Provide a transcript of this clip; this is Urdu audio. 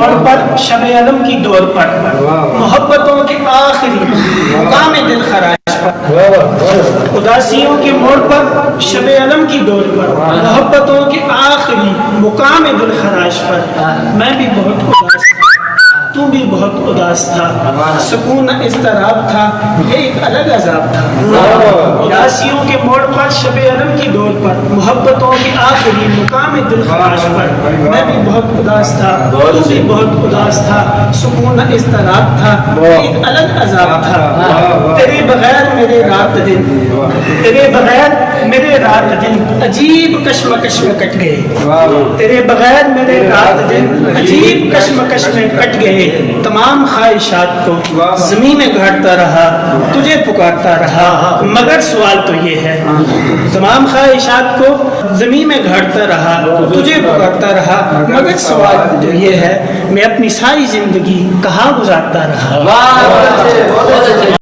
موڑ پر شب علم کی دور پر محبتوں کے آخری مقام دل خراش پر اداسیوں کے موڑ پر شب علم کی دور پر محبتوں کے آخری مقام دل خراش پر میں بھی بہت اداس تھا، تو بھی بہت اداس تھا، سکون اضطراب تھا، یہ ایک الگ عذاب تھا۔ اداسیوں کے موڑ پر شب علم کی دور پر محبتوں کے آخری مقام دل خراش پر میں بھی بہت اداس تھا، تو بھی بہت اداس تھا، سکون اضطراب تھا، یہ ایک الگ عذاب تھا۔ تیرے بغیر میرے رات دن، تیرے بغیر میرے رات دن عجیب کشمکش میں کٹ گئے، تیرے بغیر میرے رات دن عجیب کشمکش میں کٹ گئے۔ تمام خواہشات کو زمین میں گھاٹتا رہا، تجھے پکارتا رہا، مگر سوال تو یہ ہے، تمام خواہشات کو زمین میں گھاٹتا رہا، تجھے پکارتا رہا، مگر سوال تو یہ ہے میں اپنی ساری زندگی کہاں گزارتا رہا۔